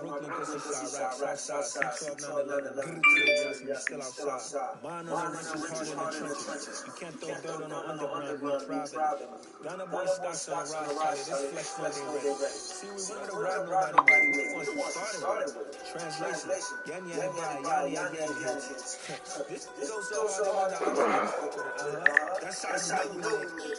Brooklyn pussy shot, rap, south side, 212, 911, we still outside. Mine on the wrenches, hard in the trenches. You can't throw dirt on the underground, we thriving. Ghana boy stocks on the rise, Charlie, this flex when they ready. See, we wanted to ride nobody with it, once we started with it. Translation, yan yan by, yan yan hits. This goes so hard, that's how you know we.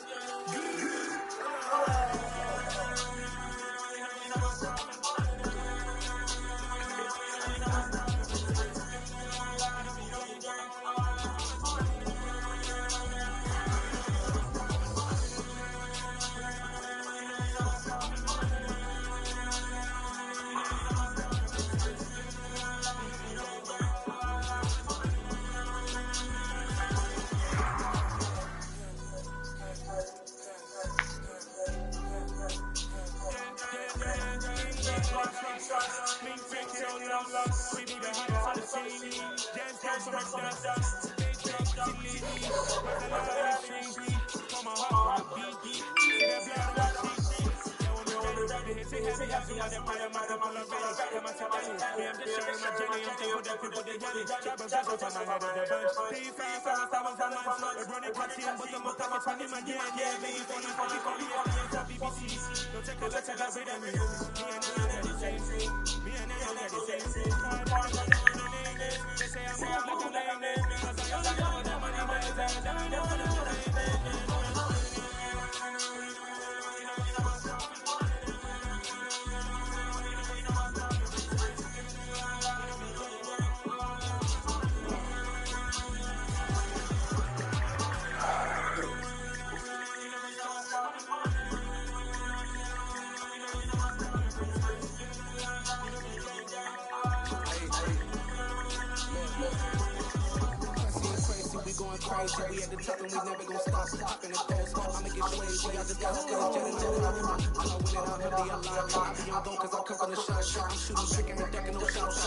crazy. We at the top and we never gon' stop. Hopping the post, I'ma get crazy. I just got jet and jet. I'm not winning, I'm empty, I'm live. I be on go cause I come from the shot. I'm shooting, tricking, and ducking, no shots.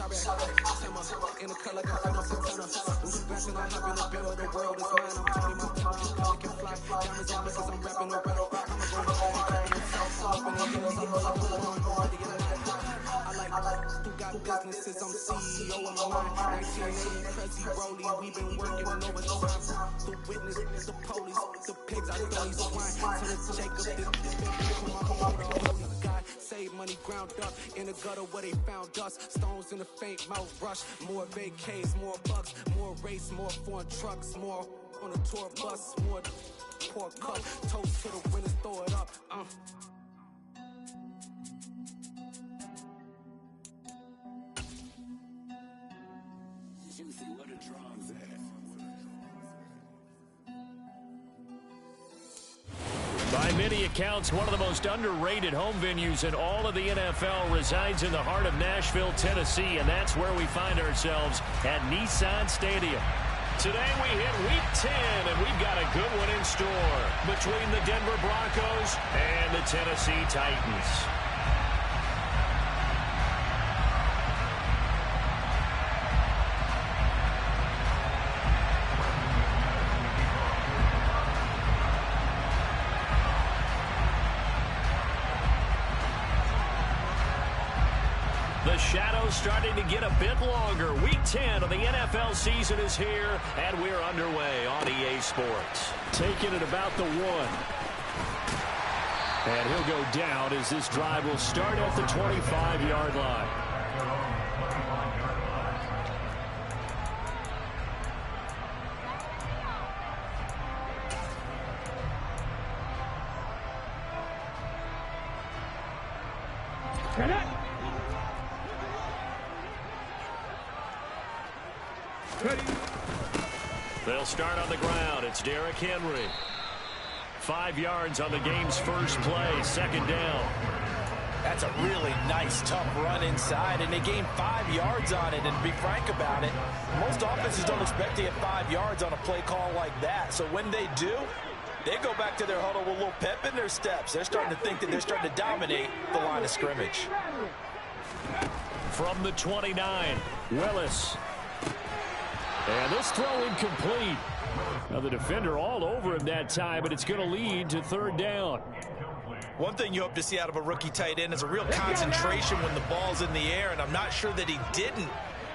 Power like in the cut like I'm from Santana. Who's the best and I hop in the bill of the world is mine. I'm Tony Montana, I can fly. Diamonds on me cause I'm rapping around. I'ma go to home, covering the top. Up in the hills, I'm I like who got businesses, I'm CEO of mine. 1980, Prezi Rollie, we been working overtime. The witness, the police, the pigs, I throw these swine. Turn it Jacob, this baby, my home, God. Save money ground up in the gutter where they found us. Stones in the faint mouth rush. More vacays, more bucks, more race, more foreign trucks, more on a tour bus, more poor cup. Toast to the winners, throw it up. By many accounts, one of the most underrated home venues in all of the NFL resides in the heart of Nashville, Tennessee, and that's where we find ourselves at Nissan Stadium. Today we hit Week 10, and we've got a good one in store between the Denver Broncos and the Tennessee Titans. The shadow's starting to get a bit longer. Week 10 of the NFL season is here, and we're underway on EA Sports. Taking it about the 1. And he'll go down as this drive will start at the 25-yard line. They'll start on the ground. It's Derrick Henry. 5 yards on the game's first play. Second down. That's a really nice, tough run inside, and they gained 5 yards on it. And to be frank about it, most offenses don't expect to get 5 yards on a play call like that. So when they do, they go back to their huddle with a little pep in their steps. They're starting to think that they're starting to dominate the line of scrimmage. From the 29, Willis. And this throw incomplete. Now the defender all over him that time, but it's going to lead to third down. One thing you hope to see out of a rookie tight end is a real concentration when the ball's in the air, and I'm not sure that he didn't,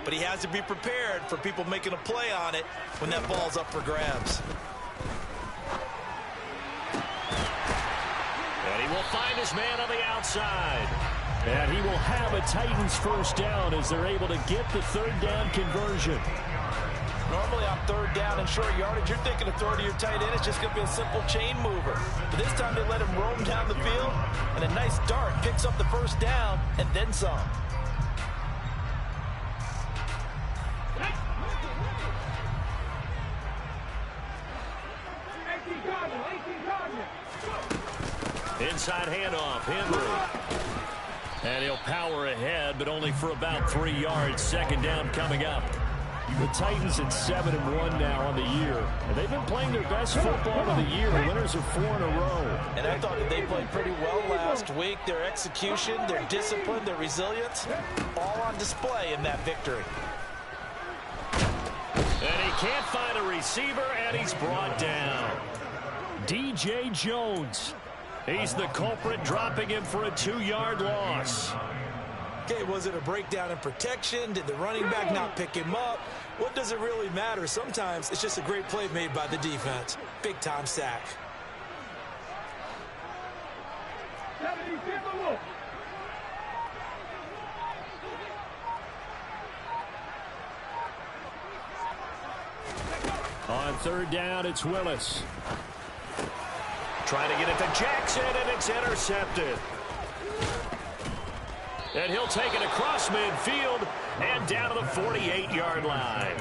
but he has to be prepared for people making a play on it when that ball's up for grabs. And he will find his man on the outside. And he will have a Titans first down as they're able to get the third down conversion. Normally on third down and short yardage, you're thinking of throw to your tight end. It's just going to be a simple chain mover. But this time they let him roam down the field, and a nice dart picks up the first down and then some. Inside handoff, Henry. And he'll power ahead, but only for about 3 yards. Second down coming up. The Titans at 7-1 now on the year. And they've been playing their best football of the year. Winners of 4 in a row. And I thought that they played pretty well last week. Their execution, their discipline, their resilience, all on display in that victory. And he can't find a receiver, and he's brought down. DJ Jones. He's the culprit, dropping him for a 2-yard loss. Okay, was it a breakdown in protection? Did the running back not pick him up? What does it really matter? Sometimes it's just a great play made by the defense. Big-time sack. On third down, it's Willis. Trying to get it to Jackson, and it's intercepted. And he'll take it across midfield and down to the 48-yard line.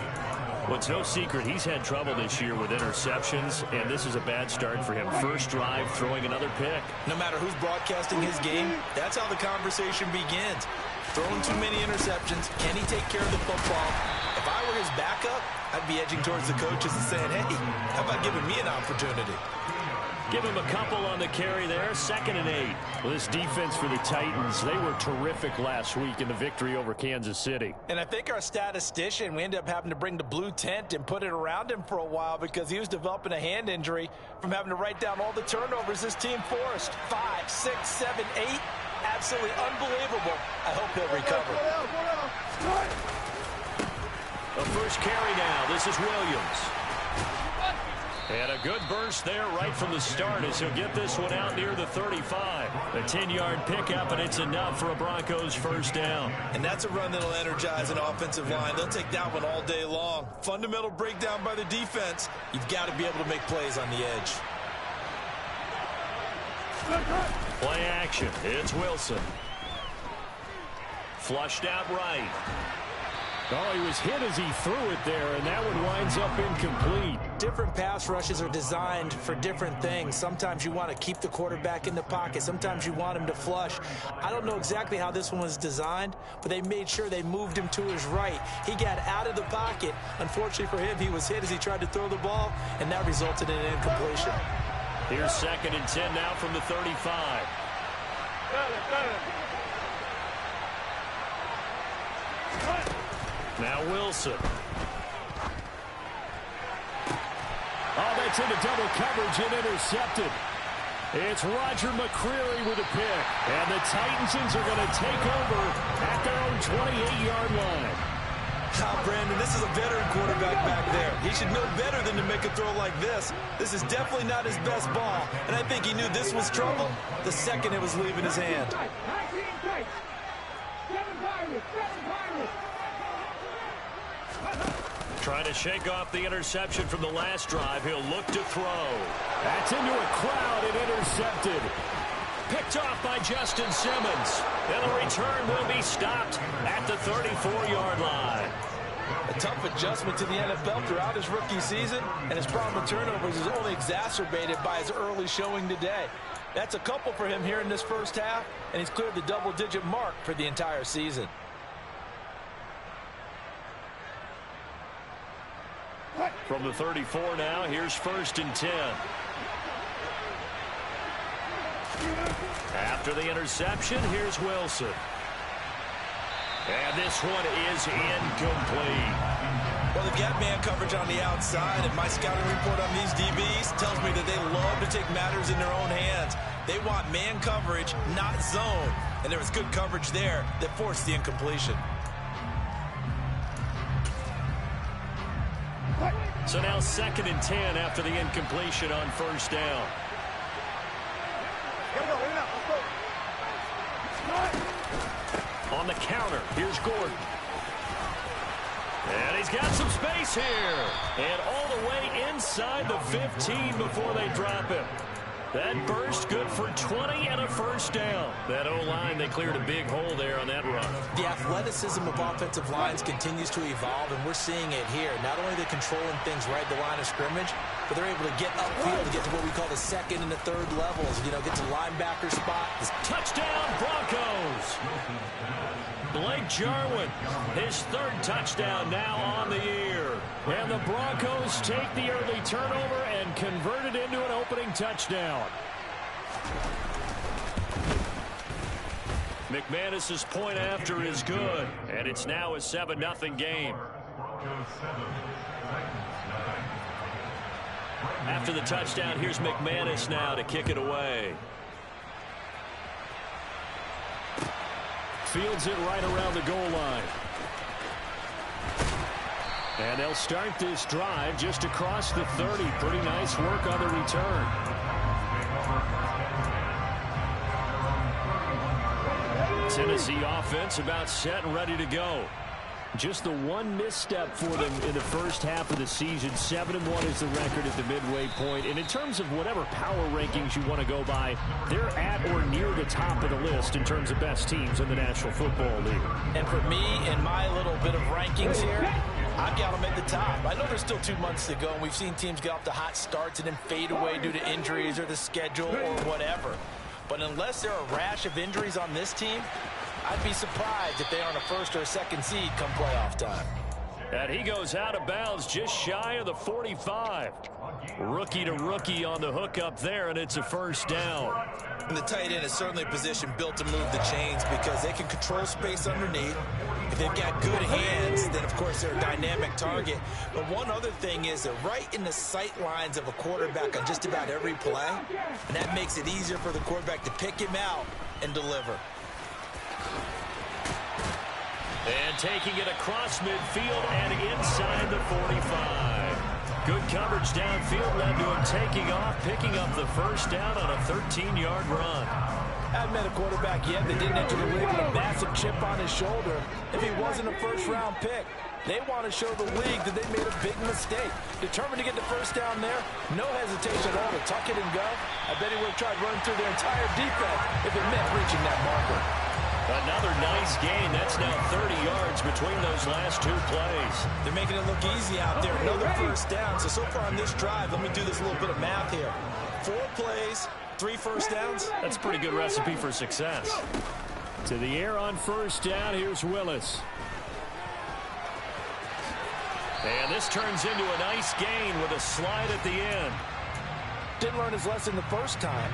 Well, it's no secret he's had trouble this year with interceptions, and this is a bad start for him. First drive, throwing another pick. No matter who's broadcasting his game, that's how the conversation begins. throwing too many interceptions. Can he take care of the football? If I were his backup, I'd be edging towards the coaches and saying, hey, how about giving me an opportunity? Give him a couple on the carry there. 2nd and 8. Well, this defense for the Titans, they were terrific last week in the victory over Kansas City. And I think our statistician, we ended up having to bring the blue tent and put it around him for a while because he was developing a hand injury from having to write down all the turnovers this team forced. 5, 6, 7, 8. Absolutely unbelievable. I hope he'll recover. The first carry now. This is Williams. And a good burst there right from the start as he'll get this one out near the 35. A 10-yard pickup, and it's enough for a Broncos first down. And that's a run that'll energize an offensive line. They'll take that one all day long. Fundamental breakdown by the defense. You've got to be able to make plays on the edge. Play action. It's Wilson. Flushed out right. Oh, he was hit as he threw it there, and that one winds up incomplete. Different pass rushes are designed for different things. Sometimes you want to keep the quarterback in the pocket. Sometimes you want him to flush. I don't know exactly how this one was designed, but they made sure they moved him to his right. He got out of the pocket. Unfortunately for him, he was hit as he tried to throw the ball, and that resulted in an incompletion. Here's 2nd and 10 now from the 35. Now Wilson. Oh, that's into double coverage and intercepted. It's Roger McCreary with a pick. And the Titans are going to take over at their own 28-yard line. Brandon, this is a veteran quarterback back there. He should know better than to make a throw like this. This is definitely not his best ball. And I think he knew this was trouble the second it was leaving his hand. Trying to shake off the interception from the last drive. He'll look to throw. That's into a crowd and intercepted. Picked off by Justin Simmons. And the return will be stopped at the 34-yard line. A tough adjustment to the NFL throughout his rookie season, and his problem with turnovers is only exacerbated by his early showing today. That's a couple for him here in this first half, and he's cleared the double-digit mark for the entire season. From the 34 now, here's 1st and 10. After the interception, here's Wilson. And this one is incomplete. Well, they've got man coverage on the outside, and my scouting report on these DBs tells me that they love to take matters in their own hands. They want man coverage, not zone. And there was good coverage there that forced the incompletion. So now 2nd and 10 after the incompletion on 1st down. On the counter, here's Gordon. And he's got some space here. And all the way inside the 15 before they drop him. That burst good for 20 and a first down. That O-line, they cleared a big hole there on that run. The athleticism of offensive lines continues to evolve, and we're seeing it here. Not only are they controlling things right at the line of scrimmage, but they're able to get upfield to get to what we call the 2nd and the 3rd levels. You know, get to linebacker spot. Touchdown, Broncos! Blake Jarwin, his 3rd touchdown now on the year. And the Broncos take the early turnover and convert it into an opening touchdown. McManus's point after is good, and it's now a 7-0 game. After the touchdown, here's McManus now to kick it away. Fields it right around the goal line. And they'll start this drive just across the 30. Pretty nice work on the return. Tennessee offense about set and ready to go. Just the one misstep for them in the first half of the season. 7-1 is the record at the midway point. And in terms of whatever power rankings you want to go by, they're at or near the top of the list in terms of best teams in the National Football League. And for me, in my little bit of rankings here, I've got them at the top. I know there's still 2 months to go, and we've seen teams get off to hot starts and then fade away due to injuries or the schedule or whatever. But unless there are a rash of injuries on this team, I'd be surprised if they aren't a first or a second seed come playoff time. And he goes out of bounds just shy of the 45. Rookie to rookie on the hook up there, and it's a first down. And the tight end is certainly a position built to move the chains because they can control space underneath. If they've got good hands, then, of course, they're a dynamic target. But one other thing is they're right in the sight lines of a quarterback on just about every play, and that makes it easier for the quarterback to pick him out and deliver. And taking it across midfield and inside the 45. Good coverage downfield led to him taking off, picking up the first down on a 13-yard run. I haven't met a quarterback yet that didn't enter the league with a massive chip on his shoulder if he wasn't a first-round pick. They want to show the league that they made a big mistake. Determined to get the first down there, no hesitation at all to tuck it and go. I bet he would have tried running through their entire defense if it meant reaching that marker. Another nice gain. That's now 30 yards between those last two plays. They're making it look easy out there. Another first down. So far on this drive, let me do this little bit of math here. 4 plays, 3 first downs. That's a pretty good recipe for success. To the air on first down. Here's Willis. And this turns into a nice gain with a slide at the end. Didn't learn his lesson the first time,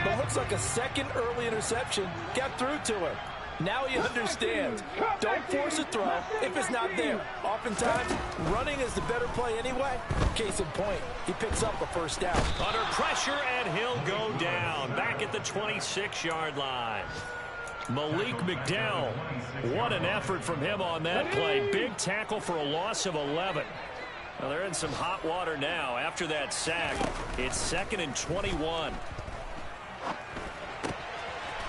but looks like a second early interception got through to him. Now he understands. Don't force a throw if it's not there. Oftentimes, running is the better play anyway. Case in point, he picks up a first down. Under pressure, and he'll go down. Back at the 26-yard line. Malik McDowell. What an effort from him on that play. Big tackle for a loss of 11. Well, they're in some hot water now. After that sack, it's 2nd and 21.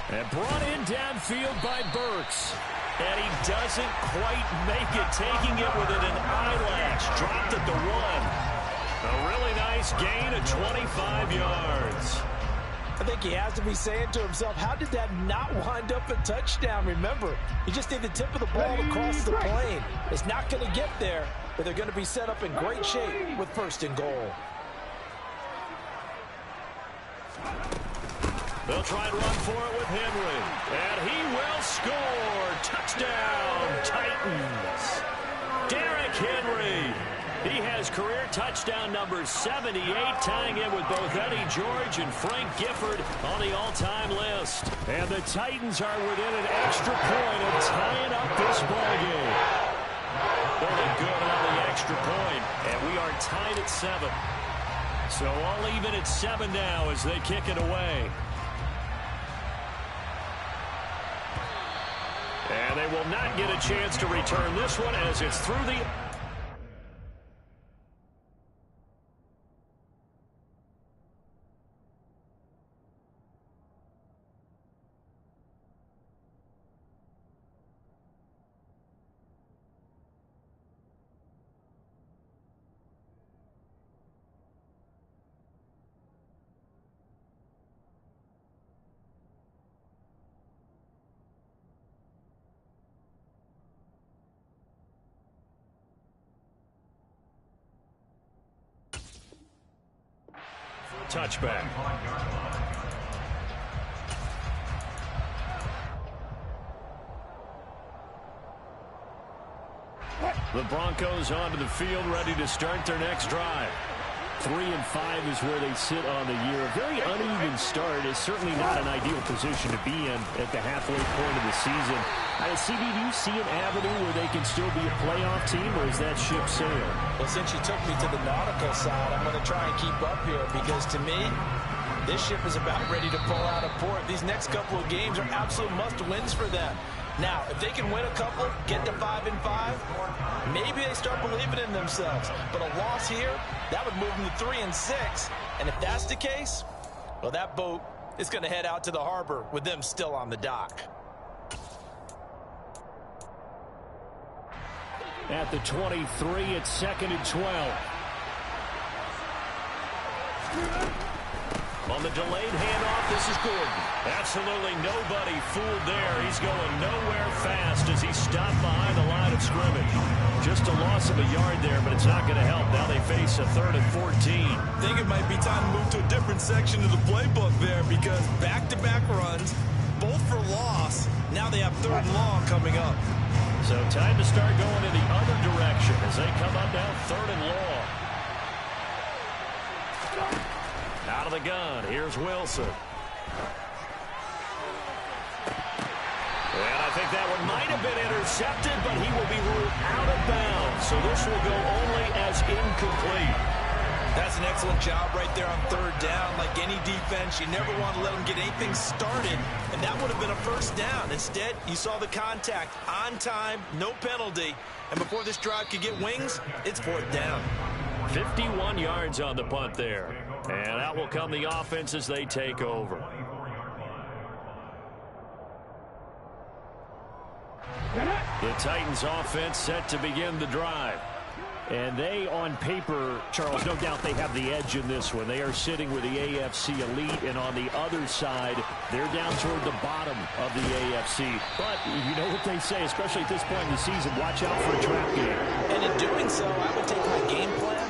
And brought in downfield by Burks. And he doesn't quite make it, taking it within an eyelash. Dropped at the 1. A really nice gain of 25 yards. I think he has to be saying to himself, how did that not wind up a touchdown? Remember, you just need the tip of the ball to cross the plane. It's not going to get there, but they're going to be set up in great shape with 1st and goal. They'll try and run for it with Henry. And he will score. Touchdown, Titans. Derrick Henry. He has career touchdown number 78, tying in with both Eddie George and Frank Gifford on the all-time list. And the Titans are within an extra point of tying up this ballgame. Really good on the extra point, and we are tied at 7. So all even at 7 now as they kick it away. And they will not get a chance to return this one as it's through the... touchback. The Broncos onto the field, ready to start their next drive. 3-5 is where they sit on the year. A very uneven start is certainly not an ideal position to be in at the halfway point of the season. CD, do you see an avenue where they can still be a playoff team, or is that ship sailed? Well, since you took me to the nautical side, I'm going to try and keep up here because, to me, this ship is about ready to pull out of port. These next couple of games are absolute must-wins for them. Now, if they can win a couple, get to 5-5, maybe they start believing in themselves. But a loss here, that would move them to 3-6. And if that's the case, well, that boat is going to head out to the harbor with them still on the dock. At the 23, it's 2nd and 12. On the delayed handoff, this is Gordon. Absolutely nobody fooled there. He's going nowhere fast as he stopped behind the line of scrimmage. Just a loss of a yard there, but it's not going to help. Now they face a 3rd and 14. I think it might be time to move to a different section of the playbook there because back-to-back runs, both for loss. Now they have 3rd and long coming up. So time to start going in the other direction as they come up now 3rd and long. Out of the gun, here's Wilson. And I think that one might have been intercepted, but he will be ruled out of bounds. So this will go only as incomplete. That's an excellent job right there on 3rd down. Like any defense, you never want to let them get anything started, and that would have been a 1st down. Instead, you saw the contact on time, no penalty, and before this drive could get wings, it's 4th down. 51 yards on the punt there, and out will come the offense as they take over. The Titans offense set to begin the drive. And they, on paper, Charles, no doubt they have the edge in this one. They are sitting with the AFC elite, and on the other side, they're down toward the bottom of the AFC. But you know what they say, especially at this point in the season, watch out for a trap game. And in doing so, I would take my game plan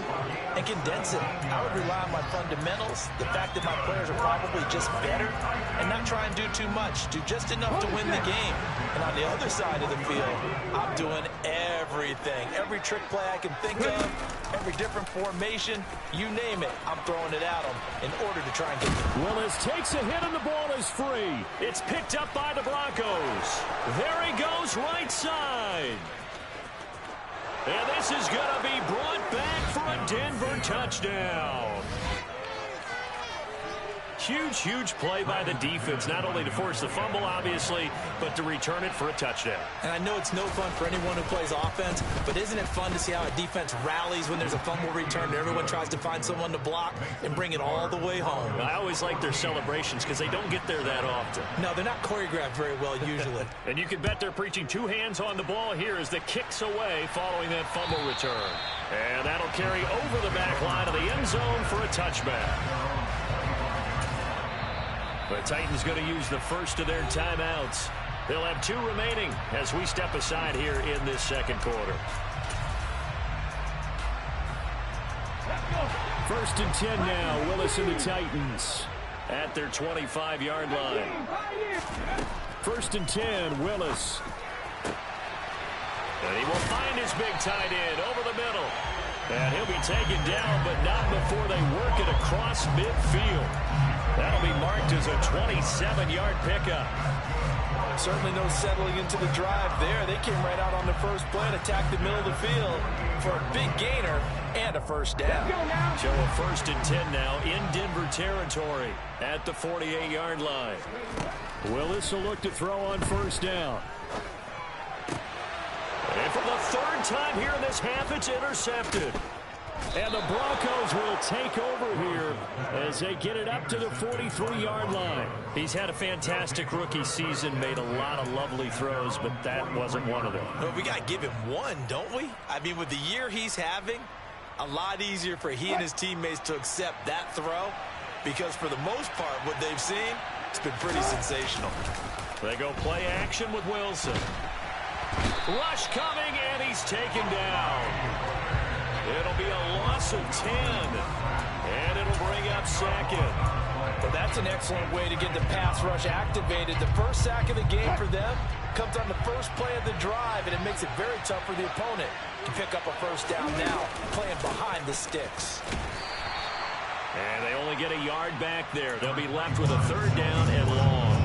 and condense it. I would rely on my fundamentals, the fact that my players are probably just better, and not try and do too much, do just enough to win the game. And on the other side of the field, I'm doing everything, every trick play I can think of, every different formation, you name it, I'm throwing it at them in order to try and get them. Willis takes a hit and the ball is free. It's picked up by the Broncos. There he goes, right side. And this is going to be brought back for a Denver touchdown. Huge, huge play by the defense, not only to force the fumble, obviously, but to return it for a touchdown. And I know it's no fun for anyone who plays offense, but isn't it fun to see how a defense rallies when there's a fumble return and everyone tries to find someone to block and bring it all the way home? I always like their celebrations because they don't get there that often. No, they're not choreographed very well usually. And you can bet they're preaching 2 hands on the ball here as the kick's away following that fumble return. And that'll carry over the back line of the end zone for a touchback. The Titans going to use the first of their timeouts. They'll have 2 remaining as we step aside here in this second quarter. 1st and 10 now. Willis and the Titans at their 25-yard line. 1st and 10, Willis. And he will find his big tight end over the middle. And he'll be taken down, but not before they work it across midfield. That'll be marked as a 27-yard pickup. Certainly no settling into the drive there. They came right out on the first play and attacked the middle of the field for a big gainer and a 1st down. So a 1st and 10 now in Denver territory at the 48-yard line. Willis will look to throw on 1st down. And for the 3rd time here in this half, it's intercepted. And the Broncos will take over here as they get it up to the 43-yard line. He's had a fantastic rookie season, made a lot of lovely throws, but that wasn't one of them. Well, we got to give him one, don't we? I mean, with the year he's having, a lot easier for he and his teammates to accept that throw because for the most part, what they've seen, it's been pretty sensational. They go play action with Wilson. Rush coming, and he's taken down. It'll be a loss of 10, and it'll bring up 2nd. Well, that's an excellent way to get the pass rush activated. The first sack of the game for them comes on the first play of the drive, and it makes it very tough for the opponent to pick up a 1st down now, playing behind the sticks. And they only get a yard back there. They'll be left with a 3rd down and long.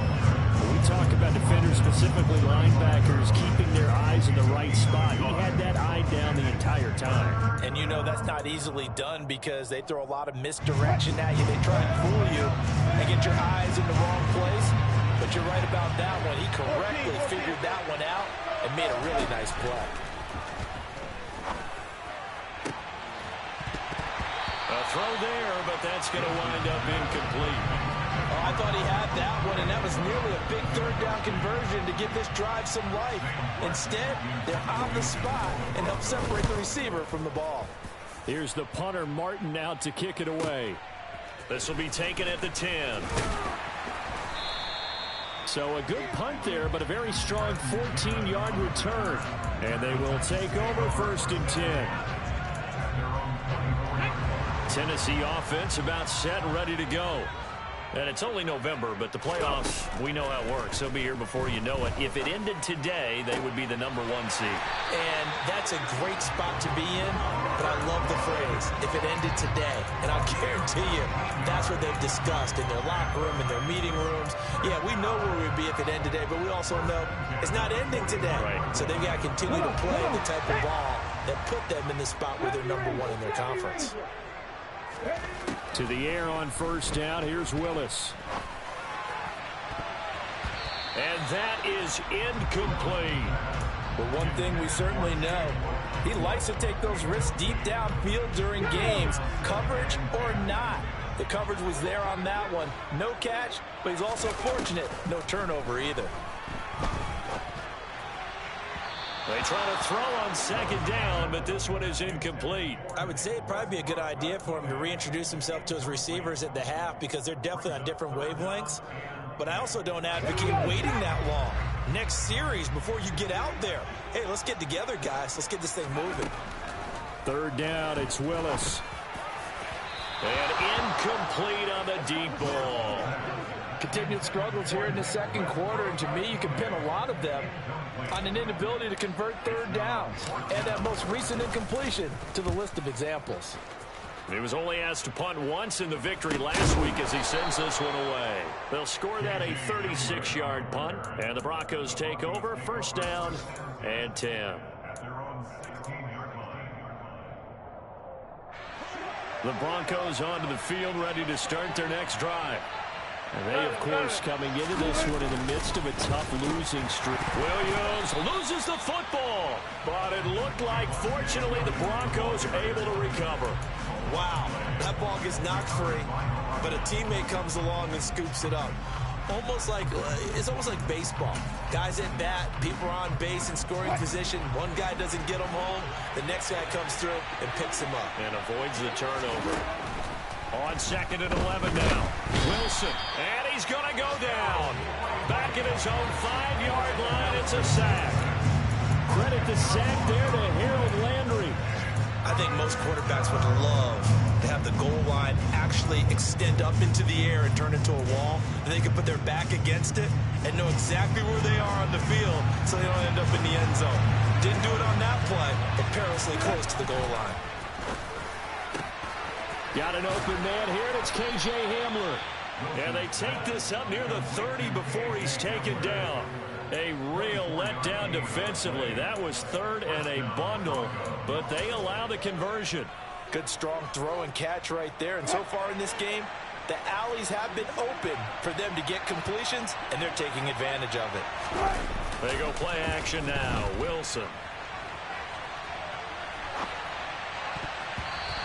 We talk about defenders, specifically linebackers, keeping their eyes in the right spot. He had that eye down the entire time. And you know that's not easily done because they throw a lot of misdirection at you. They try and fool you and get your eyes in the wrong place. But you're right about that one. He correctly figured that one out and made a really nice play. A throw there, but that's going to wind up incomplete. Oh, I thought he had that one, and that was nearly a big 3rd down conversion to give this drive some life. Instead, they're on the spot and help separate the receiver from the ball. Here's the punter, Martin, out to kick it away. This will be taken at the 10. So a good punt there, but a very strong 14-yard return. And they will take over 1st and 10. Tennessee offense about set and ready to go. And it's only November, but the playoffs, we know how it works. They'll be here before you know it. If it ended today, they would be the #1 seed. And that's a great spot to be in, but I love the phrase, if it ended today. And I'll guarantee you, that's what they've discussed in their locker room, in their meeting rooms. Yeah, we know where we'd be if it ended today, but we also know it's not ending today. Right. So they've got to continue to play the type of ball that put them in the spot where they're #1 in their conference. To the air on first down. Here's Willis. And that is incomplete. But one thing we certainly know, he likes to take those risks deep downfield during games, coverage or not. The coverage was there on that one. No catch, but he's also fortunate. No turnover either. They try to throw on second down, but this one is incomplete. I would say it'd probably be a good idea for him to reintroduce himself to his receivers at the half because they're definitely on different wavelengths. But I also don't advocate waiting that long. Next series before you get out there. Hey, let's get together, guys. Let's get this thing moving. Third down, it's Willis. And incomplete on the deep ball. Continued struggles here in the second quarter, and to me, you can pin a lot of them on an inability to convert third downs. And that most recent incompletion to the list of examples. He was only asked to punt once in the victory last week as he sends this one away. They'll score that a 36-yard punt, and the Broncos take over. First down and 10. The Broncos onto the field, ready to start their next drive. And they, of course, coming into this one in the midst of a tough losing streak. Williams loses the football, but it looked like, fortunately, the Broncos are able to recover. Wow, that ball gets knocked free, but a teammate comes along and scoops it up. It's almost like baseball. Guys at bat, people are on base in scoring position. One guy doesn't get them home. The next guy comes through and picks him up. And avoids the turnover. On second and 11 now. Wilson, and he's going to go down. Back at his own 5-yard line, it's a sack. Credit the sack there to Harold Landry. I think most quarterbacks would love to have the goal line actually extend up into the air and turn into a wall. And they can put their back against it and know exactly where they are on the field so they don't end up in the end zone. Didn't do it on that play, but perilously close to the goal line. Got an open man here, and it's K.J. Hamler. And they take this up near the 30 before he's taken down. A real letdown defensively. That was third and a bundle, but they allow the conversion. Good strong throw and catch right there. And so far in this game, the alleys have been open for them to get completions, and they're taking advantage of it. They go play action now. Wilson.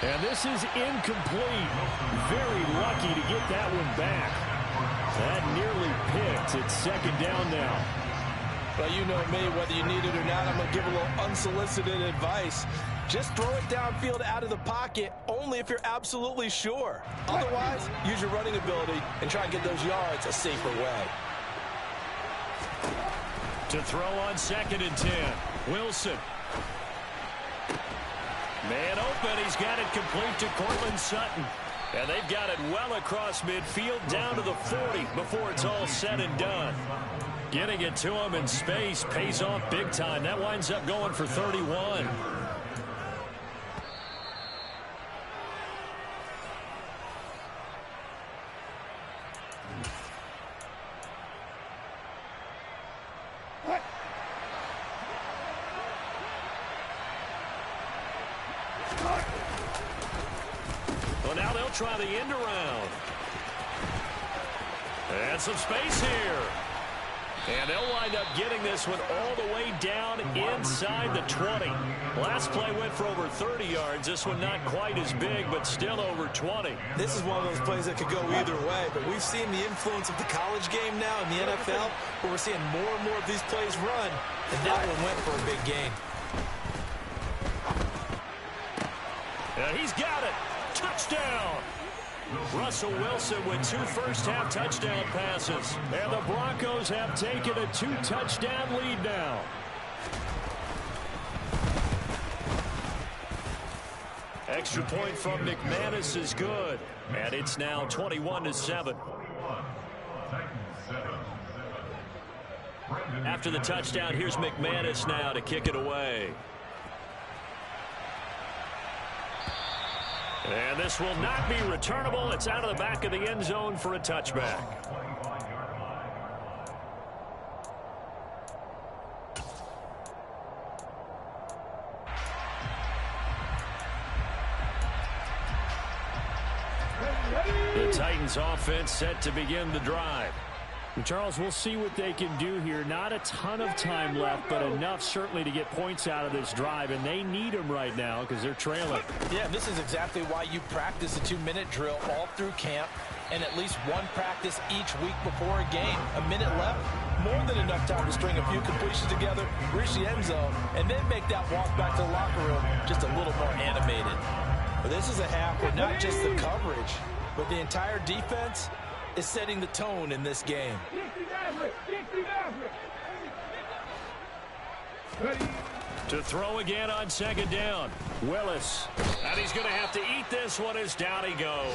And this is incomplete. Very lucky to get that one back. That nearly picked. It's second down now. Well, you know me, whether you need it or not, I'm going to give a little unsolicited advice. Just throw it downfield out of the pocket, only if you're absolutely sure. Otherwise, use your running ability and try and get those yards a safer way. To throw on second and 10. Wilson. Man open. He's got it complete to Cortland Sutton. And they've got it well across midfield down to the 40 before it's all said and done. Getting it to him in space pays off big time. That winds up going for 31. Well, now they'll try the end around. And some space here. And they'll wind up getting this one all the way down inside the 20. Last play went for over 30 yards. This one not quite as big, but still over 20. This is one of those plays that could go either way, but we've seen the influence of the college game now in the NFL, where we're seeing more and more of these plays run, and that one went for a big gain. And he's got it. Touchdown. Russell Wilson with 2 first-half touchdown passes. And the Broncos have taken a 2-touchdown lead now. Extra point from McManus is good. And it's now 21-7. After the touchdown, here's McManus now to kick it away. And this will not be returnable. It's out of the back of the end zone for a touchback. The Titans offense set to begin the drive. Charles, we'll see what they can do here. Not a ton of time left, but enough certainly to get points out of this drive, and they need them right now because they're trailing. Yeah, this is exactly why you practice a 2-minute drill all through camp and at least one practice each week before a game. A minute left, more than enough time to string a few completions together, reach the end zone, and then make that walk back to the locker room just a little more animated. But this is a half where not just the coverage, but the entire defense is setting the tone in this game. To throw again on second down. Willis. And he's going to have to eat this one as down he goes.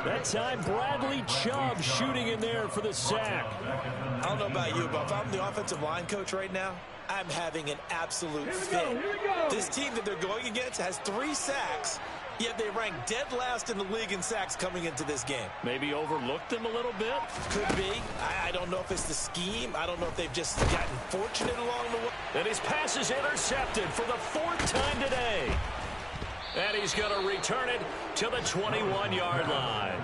That time, Bradley Chubb shooting in there for the sack. I don't know about you, but if I'm the offensive line coach right now, I'm having an absolute fit. This team that they're going against has 3 sacks, yet they rank dead last in the league in sacks coming into this game. Maybe overlooked them a little bit? Could be. I don't know if it's the scheme. I don't know if they've just gotten fortunate along the way. And his pass is intercepted for the 4th time today. And he's going to return it to the 21-yard line.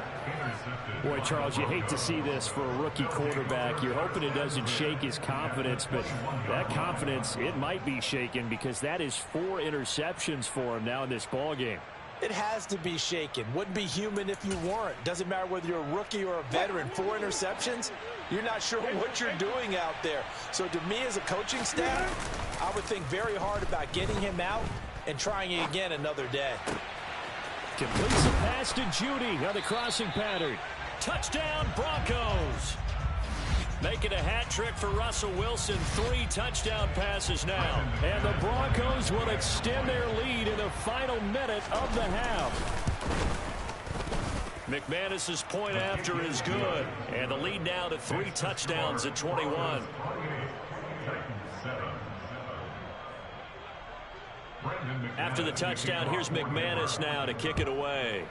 Boy, Charles, you hate to see this for a rookie quarterback. You're hoping it doesn't shake his confidence, but that confidence, it might be shaken because that is 4 interceptions for him now in this ballgame. It has to be shaken. Wouldn't be human if you weren't. Doesn't matter whether you're a rookie or a veteran. 4 interceptions, you're not sure what you're doing out there. So to me as a coaching staff, I would think very hard about getting him out and trying it again another day. Completes the pass to Judy on the crossing pattern. Touchdown, Broncos. Making a hat trick for Russell Wilson. 3 touchdown passes now. And the Broncos will extend their lead in the final minute of the half. McManus's point after is good. And the lead now to 3 touchdowns at 21. After the touchdown, here's McManus now to kick it away.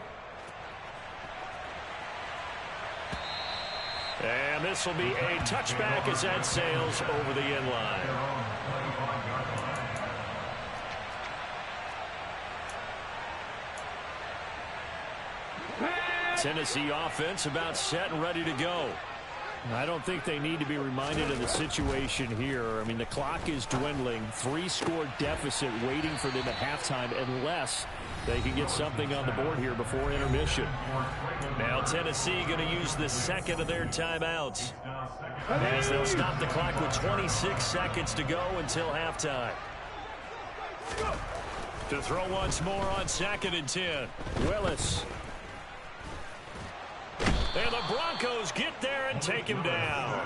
And this will be a touchback as that sails over the end line. Tennessee offense about set and ready to go. I don't think they need to be reminded of the situation here. I mean, the clock is dwindling. 3-score deficit waiting for them at halftime unless they can get something on the board here before intermission. Now Tennessee going to use the 2nd of their timeouts as they'll stop the clock with 26 seconds to go until halftime. To throw once more on 2nd and 10. Willis. And the Broncos get there and take him down.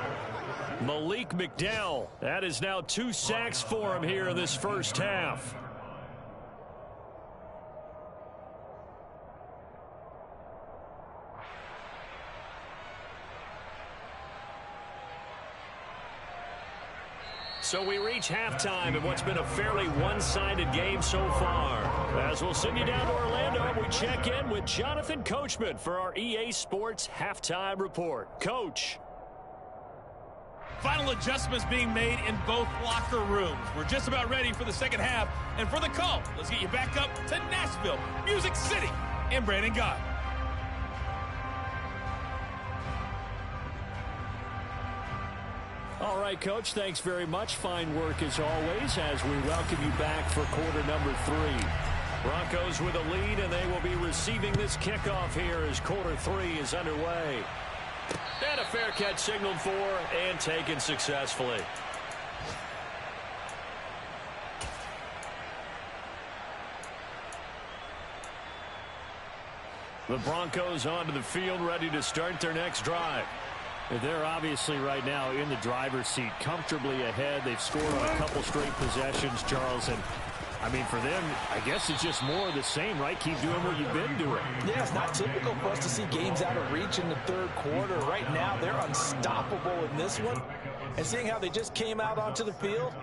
Malik McDowell. That is now 2 sacks for him here in this first half. So we reach halftime in what's been a fairly one-sided game so far. As we'll send you down to Orlando, we check in with Jonathan Coachman for our EA Sports Halftime Report. Coach. Final adjustments being made in both locker rooms. We're just about ready for the second half. And for the call, let's get you back up to Nashville, Music City, and Brandon Gott. All right, Coach, thanks very much. Fine work as always as we welcome you back for quarter number 3. Broncos with a lead, and they will be receiving this kickoff here as quarter 3 is underway. And a fair catch signaled for and taken successfully. The Broncos onto the field ready to start their next drive. They're obviously right now in the driver's seat, comfortably ahead. They've scored on a couple straight possessions, Charles, and I mean, for them, I guess it's just more of the same, right? Keep doing what you've been doing. Yeah, it's not typical for us to see games out of reach in the third quarter. Right now, they're unstoppable in this one. And seeing how they just came out onto the field,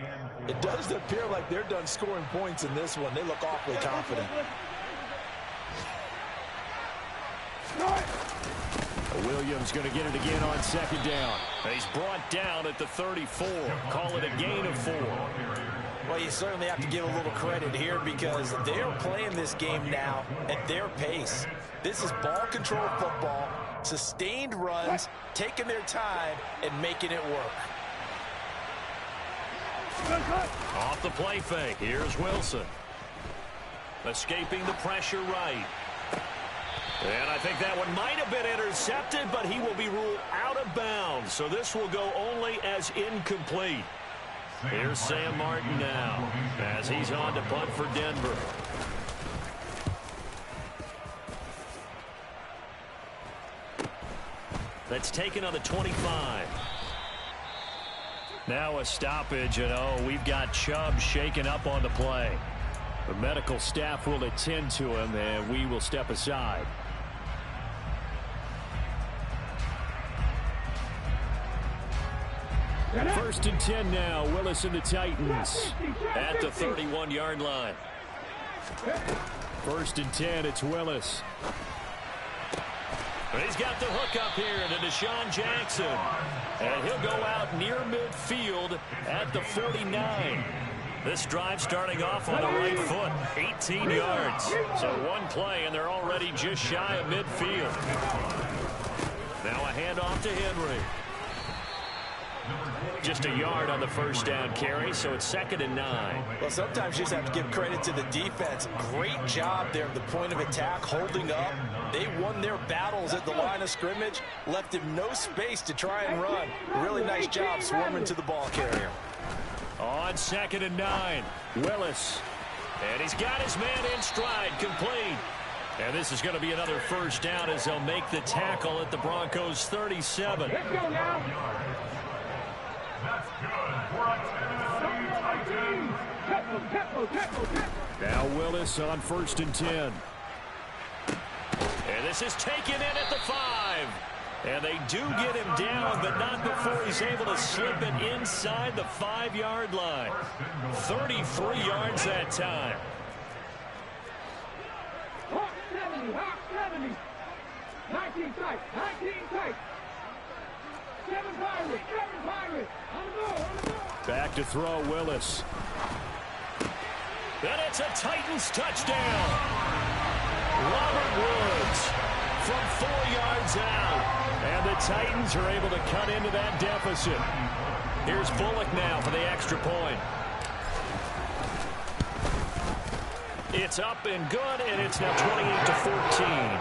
it does appear like they're done scoring points in this one. They look awfully confident. Williams going to get it again on second down. He's brought down at the 34. Call it a gain of 4. Well, you certainly have to give a little credit here because they're playing this game now at their pace. This is ball control football, sustained runs, taking their time, and making it work. Off the play fake. Here's Wilson. Escaping the pressure right. And I think that one might have been intercepted, but he will be ruled out of bounds. So this will go only as incomplete. Here's Sam Martin now as he's on to punt for Denver. That's taken on the 25. Now a stoppage, and we've got Chubb shaken up on the play. The medical staff will attend to him, and we will step aside. First and 10 now. Willis and the Titans at the 31-yard line. First and 10, it's Willis. But he's got the hook up here to Deshaun Jackson. And he'll go out near midfield at the 49. This drive starting off on the right foot, 18 yards. So one play, and they're already just shy of midfield. Now a handoff to Henry. Just a yard on the first down carry, so it's 2nd and 9. Well, sometimes you just have to give credit to the defense. Great job there at the point of attack, holding up. They won their battles at the line of scrimmage, left him no space to try and run. Really nice job swarming to the ball carrier. On 2nd and 9, Willis. And he's got his man in stride, complete. And this is going to be another first down as they'll make the tackle at the Broncos' 37. Let's go now. Now Willis on 1st and 10. And this is taken in at the 5. And they do get him down, but not before he's able to slip it inside the 5-yard line. 33 yards that time. Hawk 70. 19 tight. 19 tight. 7 Pirates. On the go. Back to throw, Willis. And it's a Titans touchdown. Robert Woods from 4 yards out. And the Titans are able to cut into that deficit. Here's Bullock now for the extra point. It's up and good, and it's now 28-14.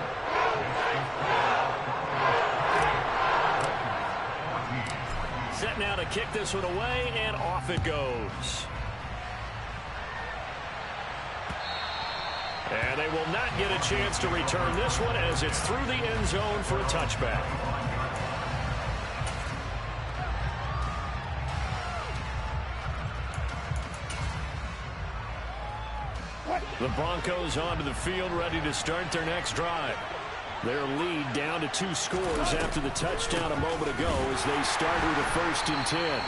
Set now to kick this one away, and off it goes. And they will not get a chance to return this one as it's through the end zone for a touchback. The Broncos onto the field, ready to start their next drive. Their lead down to 2 scores after the touchdown a moment ago as they start with a 1st and 10.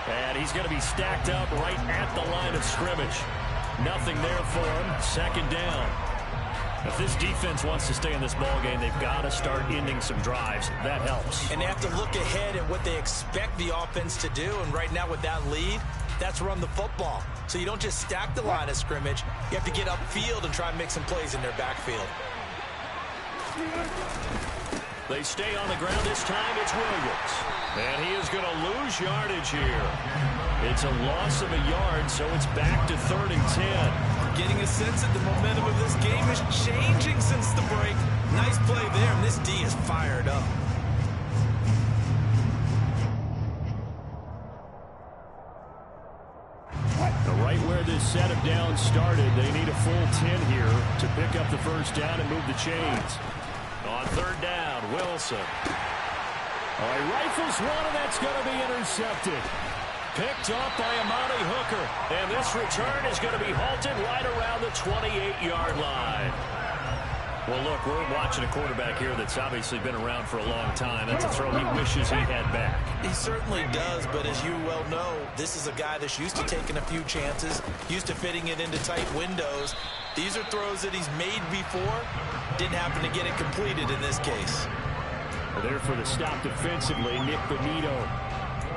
And he's going to be stacked up right at the line of scrimmage. Nothing there for him. 2nd down. If this defense wants to stay in this ballgame, they've got to start ending some drives. That helps. And they have to look ahead at what they expect the offense to do. And right now with that lead, that's run the football. So you don't just stack the line of scrimmage. You have to get upfield and try and make some plays in their backfield. They stay on the ground. This time it's Williams. And he is going to lose yardage here. It's a loss of a yard, so it's back to 3rd and 10. Getting a sense that the momentum of this game is changing since the break. Nice play there, and this D is fired up. Right where this set of downs started, they need a full 10 here to pick up the first down and move the chains. On 3rd down, Wilson. All right, rifles one, and that's going to be intercepted. Picked off by Amani Hooker. And this return is going to be halted right around the 28-yard line. Well, look, we're watching a quarterback here that's obviously been around for a long time. That's a throw he wishes he had back. He certainly does, but as you well know, this is a guy that's used to taking a few chances, used to fitting it into tight windows. These are throws that he's made before. Didn't happen to get it completed in this case. There for the stop defensively, Nick Benito.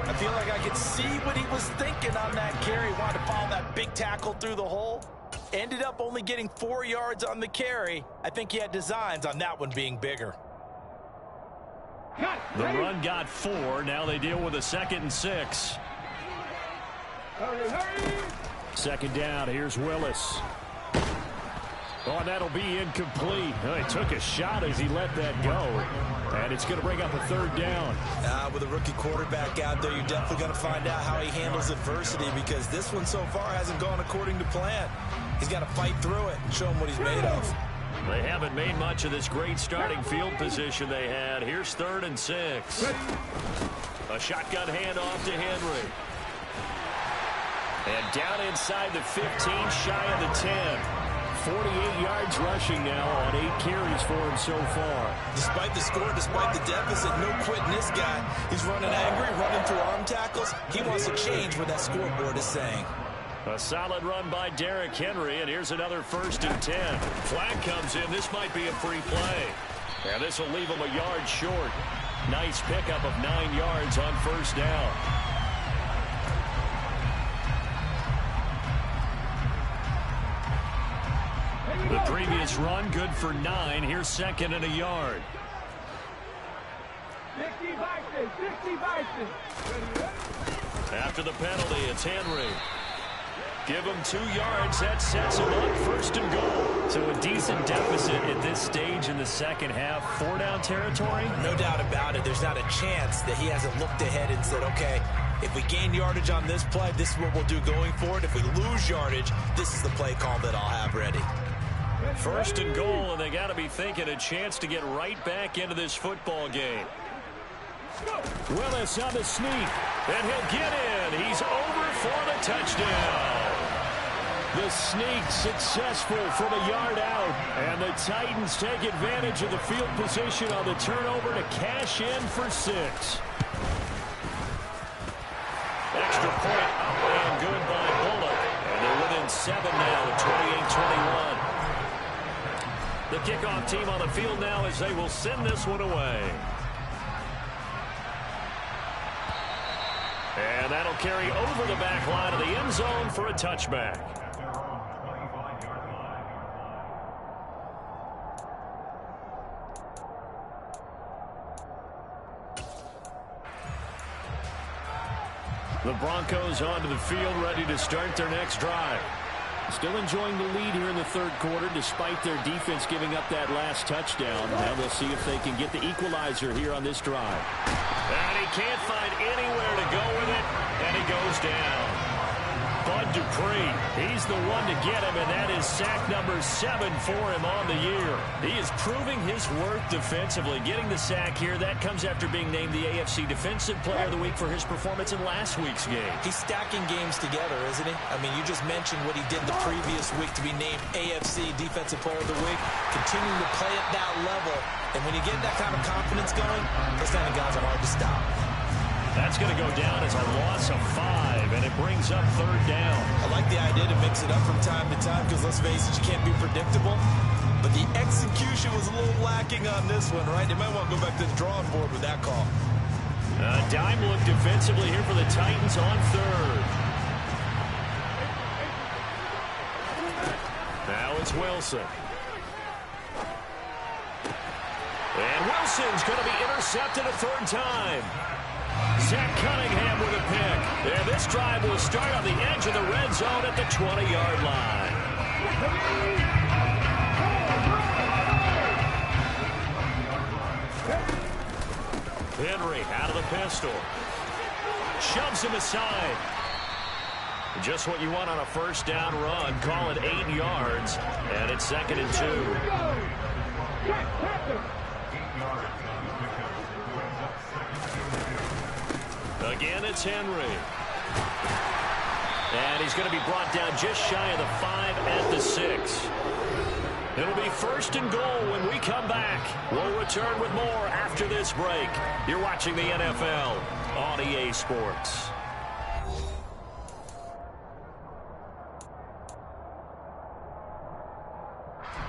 I feel like I could see what he was thinking on that carry. Wanted to follow that big tackle through the hole. Ended up only getting 4 yards on the carry. I think he had designs on that one being bigger. The run got 4. Now they deal with a 2nd and 6. Second down. Here's Willis. Oh, and that'll be incomplete. Oh, he took a shot as he let that go. And it's going to bring up a 3rd down. With a rookie quarterback out there, you're definitely going to find out how he handles adversity, because this one so far hasn't gone according to plan. He's got to fight through it and show him what he's made of. They haven't made much of this great starting field position they had. Here's 3rd and 6. A shotgun handoff to Henry. And down inside the 15, shy of the 10. 48 yards rushing now on 8 carries for him so far. Despite the score, despite the deficit, no quitting this guy. He's running angry, running through arm tackles. He wants to change what that scoreboard is saying. A solid run by Derrick Henry, and here's another 1st and 10. Flag comes in. This might be a free play. And this will leave him a yard short. Nice pickup of 9 yards on 1st down. The previous run, good for 9. Here's 2nd and a yard. 60 Bison. After the penalty, it's Henry. Give him 2 yards. That sets him up 1st and goal. So a decent deficit at this stage in the second half. 4-down territory? No doubt about it. There's not a chance that he hasn't looked ahead and said, okay, if we gain yardage on this play, this is what we'll do going forward. If we lose yardage, this is the play call that I'll have ready. 1st and goal, and they got to be thinking a chance to get right back into this football game. Willis on the sneak. And he'll get in. He's over for the touchdown. The sneak successful from a yard out. And the Titans take advantage of the field position on the turnover to cash in for 6. Extra point, and good by Bullock. And they're within 7 now, 28-21. The kickoff team on the field now as they will send this one away. And that'll carry over the back line of the end zone for a touchback. The Broncos onto the field, ready to start their next drive. Still enjoying the lead here in the 3rd quarter, despite their defense giving up that last touchdown. Now they'll see if they can get the equalizer here on this drive. And he can't find anywhere to go with it, and he goes down. Bud Dupree, he's the one to get him, and that is sack number 7 for him on the year. He is proving his worth defensively. Getting the sack here, that comes after being named the AFC Defensive Player of the Week for his performance in last week's game. He's stacking games together, isn't he? I mean, you just mentioned what he did the previous week to be named AFC Defensive Player of the Week. Continuing to play at that level. And when you get that kind of confidence going, those kind of guys are hard to stop. That's going to go down as a loss of 5, and it brings up 3rd down. I like the idea to mix it up from time to time because, let's face it, you can't be predictable. But the execution was a little lacking on this one, right? They might want to go back to the drawing board with that call. Dime look defensively here for the Titans on 3rd. Now it's Wilson. And Wilson's going to be intercepted a 3rd time. Zach Cunningham with a pick. And this drive will start on the edge of the red zone at the 20-yard line. Henry out of the pistol. Shoves him aside. Just what you want on a 1st down run. Call it 8 yards. And it's 2nd and 2. Go. Again, it's Henry. And he's going to be brought down just shy of the 5 at the 6. It'll be 1st and goal when we come back. We'll return with more after this break. You're watching the NFL on EA Sports.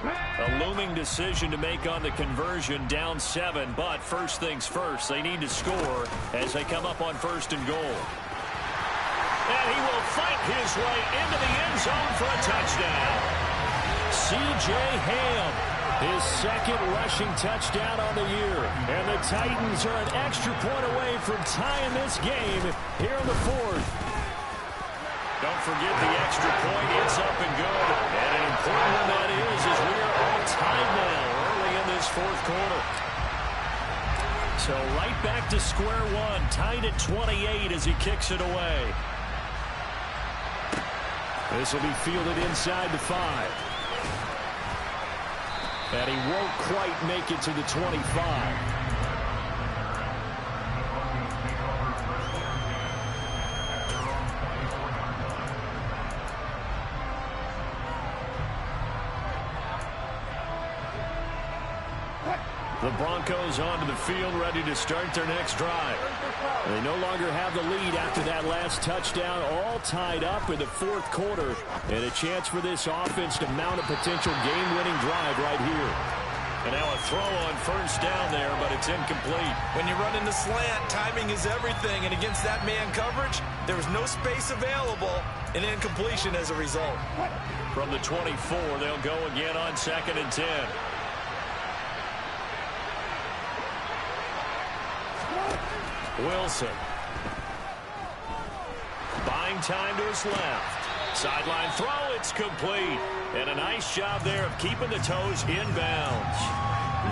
A looming decision to make on the conversion, down 7. But first things first, they need to score as they come up on 1st and goal. And he will fight his way into the end zone for a touchdown. C.J. Ham, his 2nd rushing touchdown on the year. And the Titans are an extra point away from tying this game here in the 4th. Don't forget the extra point. It's up and good. And an important one that is we are all tied now early in this 4th quarter. So right back to square one, tied at 28 as he kicks it away. This will be fielded inside the 5. And he won't quite make it to the 25. The Broncos onto the field, ready to start their next drive. They no longer have the lead after that last touchdown, all tied up in the 4th quarter, and a chance for this offense to mount a potential game-winning drive right here. And now a throw on 1st down there, but it's incomplete. When you run in the slant, timing is everything, and against that man coverage, there was no space available, and incompletion as a result. From the 24, they'll go again on 2nd and 10. Wilson. Buying time to his left. Sideline throw, it's complete. And a nice job there of keeping the toes inbounds.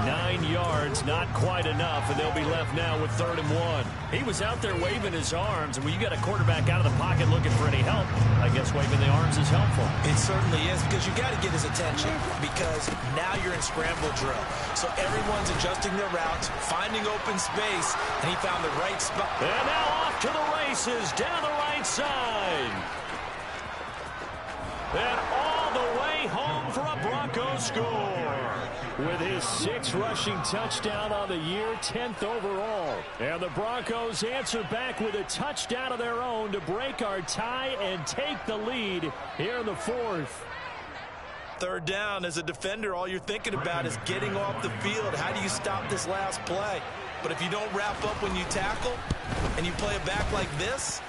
9 yards, not quite enough, and they'll be left now with 3rd and 1. He was out there waving his arms, and when you got a quarterback out of the pocket looking for any help, I guess waving the arms is helpful. It certainly is, because you got to get his attention, because now you're in scramble drill. So everyone's adjusting their routes, finding open space, and he found the right spot. And now off to the races, down the right side. And all the way home for a Broncos score. With his 6th rushing touchdown on the year, 10th overall. And the Broncos answer back with a touchdown of their own to break our tie and take the lead here in the 4th. 3rd down, as a defender, all you're thinking about is getting off the field. How do you stop this last play? But if you don't wrap up when you tackle and you play it back like this,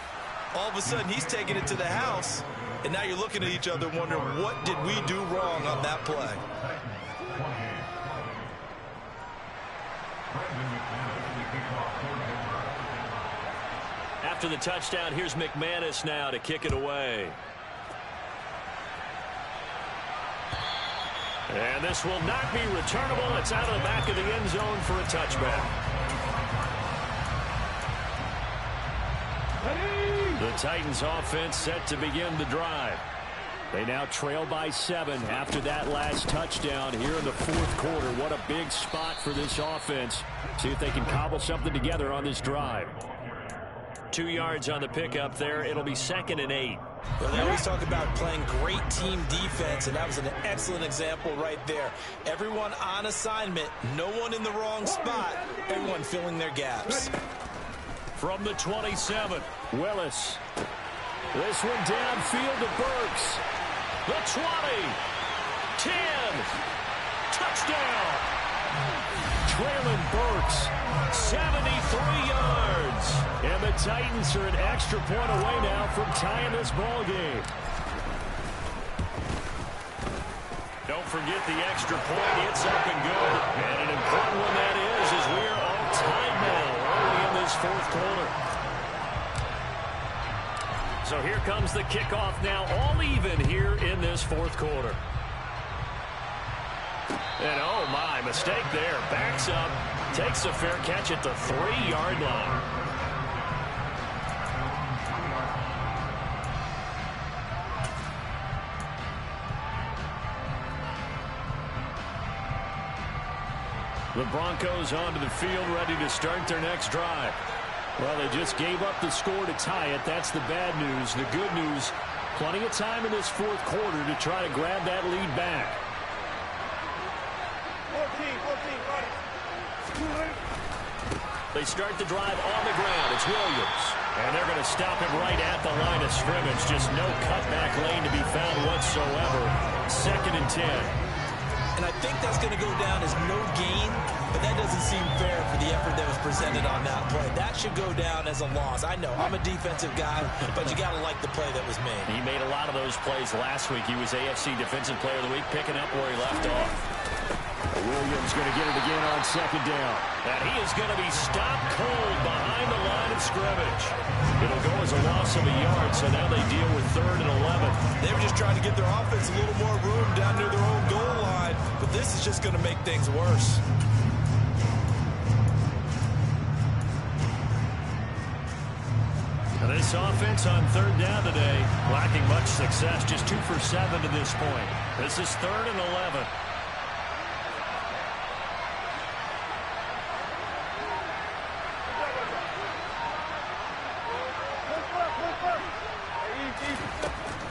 all of a sudden he's taking it to the house. And now you're looking at each other wondering, what did we do wrong on that play? After the touchdown, here's McManus now to kick it away. And this will not be returnable. It's out of the back of the end zone for a touchback. The Titans offense set to begin the drive. They now trail by 7 after that last touchdown here in the 4th quarter. What a big spot for this offense. See if they can cobble something together on this drive. 2 yards on the pickup there. It'll be 2nd and 8. Well, they always talk about playing great team defense, and that was an excellent example right there. Everyone on assignment, no one in the wrong spot, everyone filling their gaps. From the 27, Willis. This one downfield to Burks. The 20. 10. Touchdown. Traylon Burks. 73 yards. And the Titans are an extra point away now from tying this ball game. Don't forget the extra point. It's up and good. And an important one that is as we are all tied now early in this 4th quarter. So here comes the kickoff now, all even here in this 4th quarter. And oh my, mistake there. Backs up, takes a fair catch at the 3-yard line. The Broncos onto the field, ready to start their next drive. Well, they just gave up the score to tie it. That's the bad news. The good news, plenty of time in this fourth quarter to try to grab that lead back. 14. They start the drive on the ground. It's Williams. And they're going to stop him right at the line of scrimmage. Just no cutback lane to be found whatsoever. 2nd and 10. And I think that's going to go down as no gain, but that doesn't seem fair for the effort that was presented on that play. That should go down as a loss. I know, I'm a defensive guy, but you got to like the play that was made. He made a lot of those plays last week. He was AFC Defensive Player of the Week, picking up where he left off. Williams going to get it again on 2nd down. And he is going to be stopped cold behind the line of scrimmage. It'll go as a loss of a yard, so now they deal with 3rd and 11. They were just trying to get their offense a little more room down near their own goal line, but this is just going to make things worse. This offense on 3rd down today, lacking much success, just 2 for 7 to this point. This is 3rd and 11.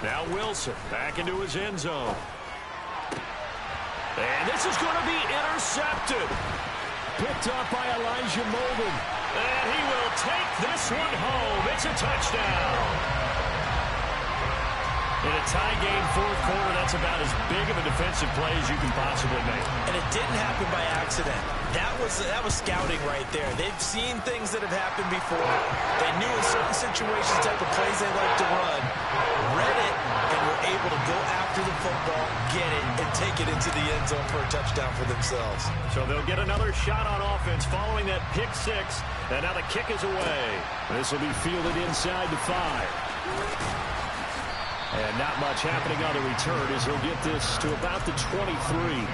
Now Wilson back into his end zone. And this is going to be intercepted. Picked up by Elijah Molden. And he will take this one home. It's a touchdown. In a tie game, fourth quarter, that's about as big of a defensive play as you can possibly make. And it didn't happen by accident. That was scouting right there. They've seen things that have happened before. They knew in certain situations type of plays they like to run, read it, and were able to go after the football, get it, and take it into the end zone for a touchdown for themselves. So they'll get another shot on offense following that pick 6, and now the kick is away. This will be fielded inside the 5. And not much happening on the return as he'll get this to about the 23.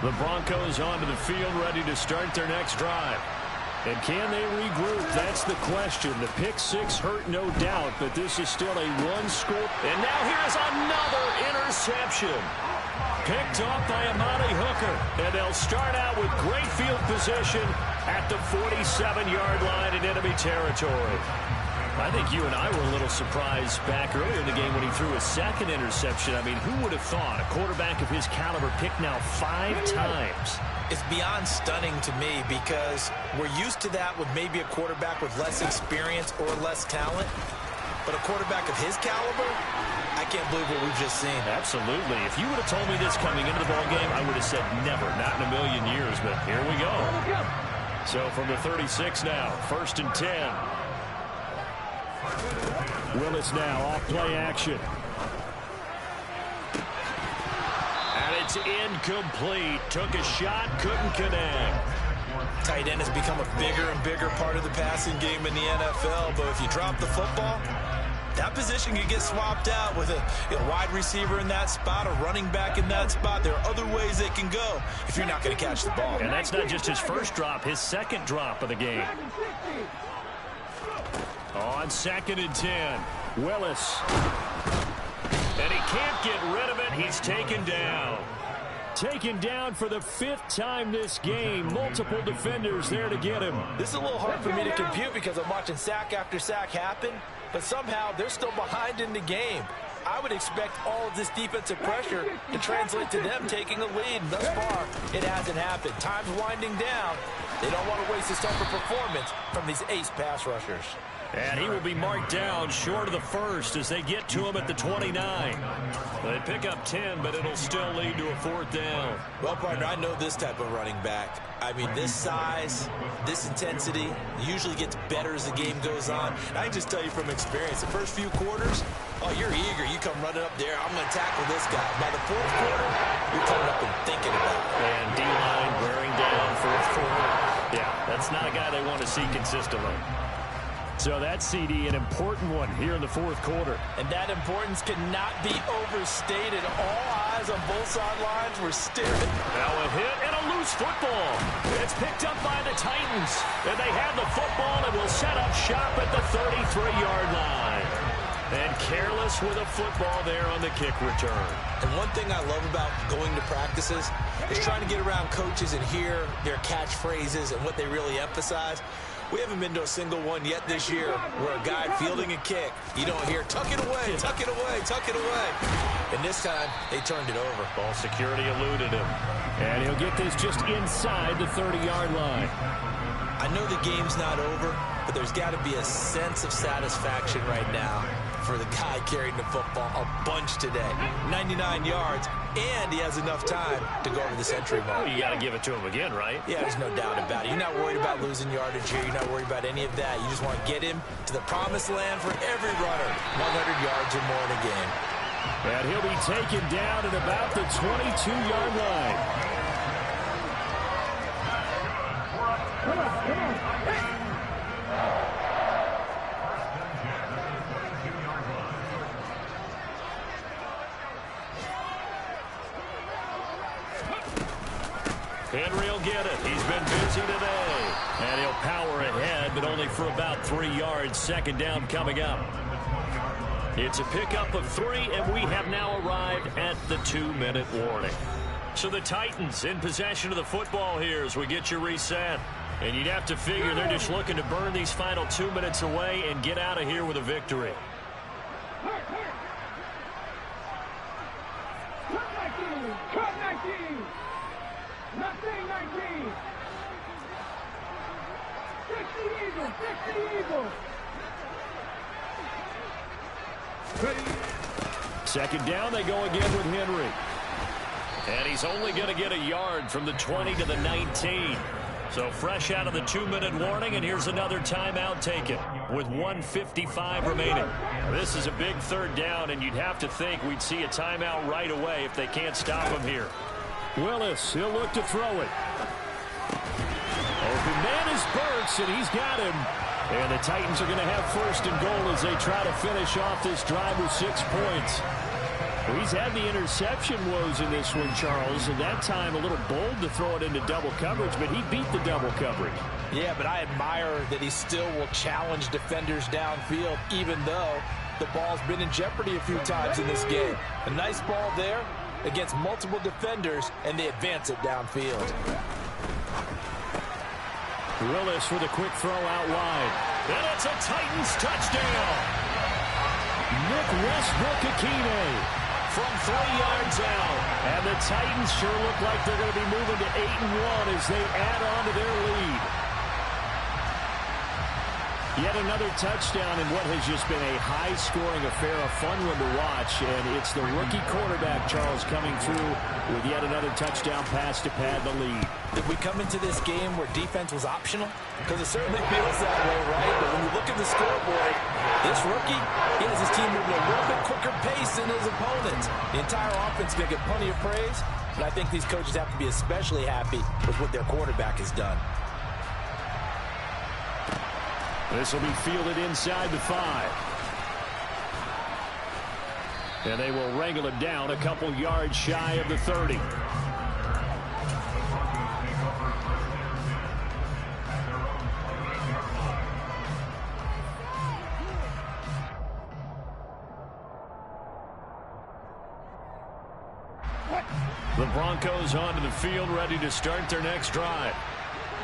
The Broncos onto the field, ready to start their next drive. And can they regroup? That's the question. The pick 6 hurt, no doubt, but this is still a one-score. And now here's another interception. Picked off by Amani Hooker. And they'll start out with great field position at the 47-yard line in enemy territory. I think you and I were a little surprised back earlier in the game when he threw a 2nd interception. I mean, who would have thought a quarterback of his caliber picked now 5 times? It's beyond stunning to me because we're used to that with maybe a quarterback with less experience or less talent. But a quarterback of his caliber, I can't believe what we've just seen. Absolutely. If you would have told me this coming into the ballgame, I would have said never, not in a million years. But here we go. So from the 36 now, 1st and 10. Willis now off play action. And it's incomplete. Took a shot, couldn't connect. Tight end has become a bigger and bigger part of the passing game in the NFL. But if you drop the football, that position can get swapped out with a wide receiver in that spot, a running back in that spot. There are other ways they can go if you're not going to catch the ball. And that's not just his first drop, his 2nd drop of the game. On 2nd and 10, Willis. And he can't get rid of it. He's taken down. Taken down for the 5th time this game. Multiple defenders there to get him. This is a little hard for me to compute because I'm watching sack after sack happen, but somehow they're still behind in the game. I would expect all of this defensive pressure to translate to them taking a lead. Thus far, it hasn't happened. Time's winding down. They don't want to waste this type of performance from these ace pass rushers. And he will be marked down short of the 1st as they get to him at the 29. They pick up 10, but it'll still lead to a 4th down. Well, partner, I know this type of running back. I mean, this size, this intensity usually gets better as the game goes on. And I can just tell you from experience, the first few quarters, oh, you're eager. You come running up there. I'm going to tackle this guy. By the 4th quarter, you're coming up and thinking about it. And D-line wearing down 4th quarter. Yeah, that's not a guy they want to see consistently. So that CD, an important one here in the 4th quarter. And that importance cannot be overstated. All eyes on both sidelines were staring. Now a hit and a loose football. It's picked up by the Titans. And they have the football and will set up shop at the 33-yard line. And careless with a football there on the kick return. And one thing I love about going to practices is trying to get around coaches and hear their catchphrases and what they really emphasize. We haven't been to a single one yet this year where a guy fielding a kick, you don't hear, tuck it away, tuck it away, tuck it away. And this time, they turned it over. Ball security eluded him. And he'll get this just inside the 30-yard line. I know the game's not over, but there's got to be a sense of satisfaction right now for the guy carrying the football a bunch today. 99 yards, and he has enough time to go over the century mark. Well, you got to give it to him again, right? Yeah, there's no doubt about it. You're not worried about losing yardage here. You're not worried about any of that. You just want to get him to the promised land for every runner. 100 yards or more in a game. And he'll be taken down at about the 22-yard line. Henry will get it. He's been busy today. And he'll power ahead, but only for about 3 yards. Second down coming up. It's a pickup of 3, and we have now arrived at the 2-minute warning. So the Titans in possession of the football here as we get you reset. And you'd have to figure they're just looking to burn these final 2 minutes away and get out of here with a victory. Second down, they go again with Henry. And he's only going to get a yard from the 20 to the 19. So fresh out of the 2-minute warning, and here's another timeout taken with 1:55 remaining. This is a big third down, and you'd have to think we'd see a timeout right away if they can't stop him here. Willis, he'll look to throw it. Open man is Burks, and he's got him. And the Titans are going to have first and goal as they try to finish off this drive with 6 points. Well, he's had the interception woes in this one, Charles, and that time a little bold to throw it into double coverage, but he beat the double coverage. Yeah, but I admire that he still will challenge defenders downfield, even though the ball's been in jeopardy a few times in this game. A nice ball there against multiple defenders, and they advance it downfield. Willis with a quick throw out wide. And it's a Titans touchdown. Nick Westbrook-Akine from 3 yards out. And the Titans sure look like they're going to be moving to 8-1 as they add on to their lead. Yet another touchdown in what has just been a high-scoring affair, a fun one to watch. And it's the rookie quarterback, Charles, coming through with yet another touchdown pass to pad the lead. Did we come into this game where defense was optional? Because it certainly feels that way, right? But when you look at the scoreboard, this rookie, he has his team moving a little bit quicker pace than his opponents. The entire offense is going to get plenty of praise, but I think these coaches have to be especially happy with what their quarterback has done. This will be fielded inside the 5. And they will wrangle it down a couple yards shy of the 30. The Broncos onto the field, ready to start their next drive.